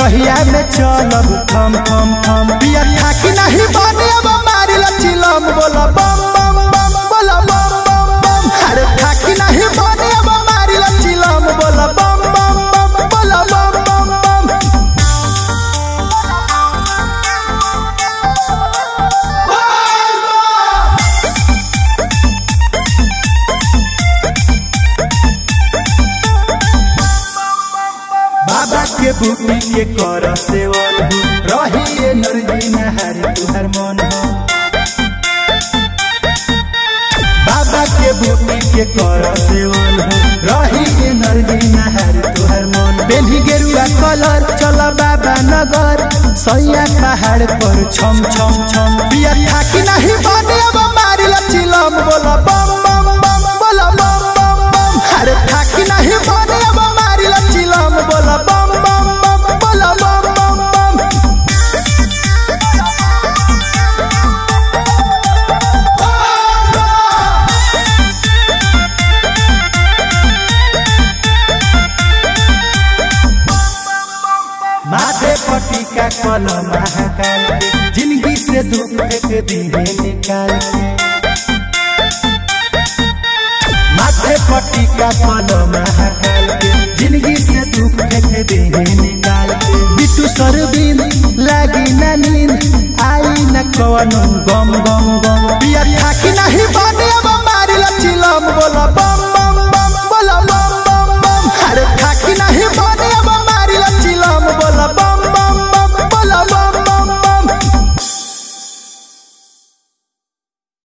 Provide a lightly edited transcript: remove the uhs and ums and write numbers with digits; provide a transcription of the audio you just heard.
रहिया में चलब थम थम थम पिया थाकी नहीं बने अब मारी लचिलम बोला बम बम बम बोला बम बम बम अरे थाकी नहीं बने अब मारी लचिलम बोला बम बम बम बोला बम बम बम बाबा के बूटी के कर सेवन रही एनर्जी में हरी तुहर मन बाबा के बूटी के कर सेवन रही एनर्जी में हरी तुहर मन बेली गेरुआ कलर चला बाबा नगर सैया पहाड़ पर छम छम छम पिया थाकी नहीं बने अब मारी लचिलम बोला बम बम बम बोला बम बम बम अरे थाकी नहीं बने अब मारी लचिलम बोला बम बम बम बोला बम बम बम माथे पट्टी का कलम महाकाल के जिंदगी से दुख फेंक दिए निकाल के माथे पट्टी का कलम महाकाल के जिंदगी से दुख फेंक दिए निकाल के बिटू सरबिन लागी ना नींद आई न कवनो गम गम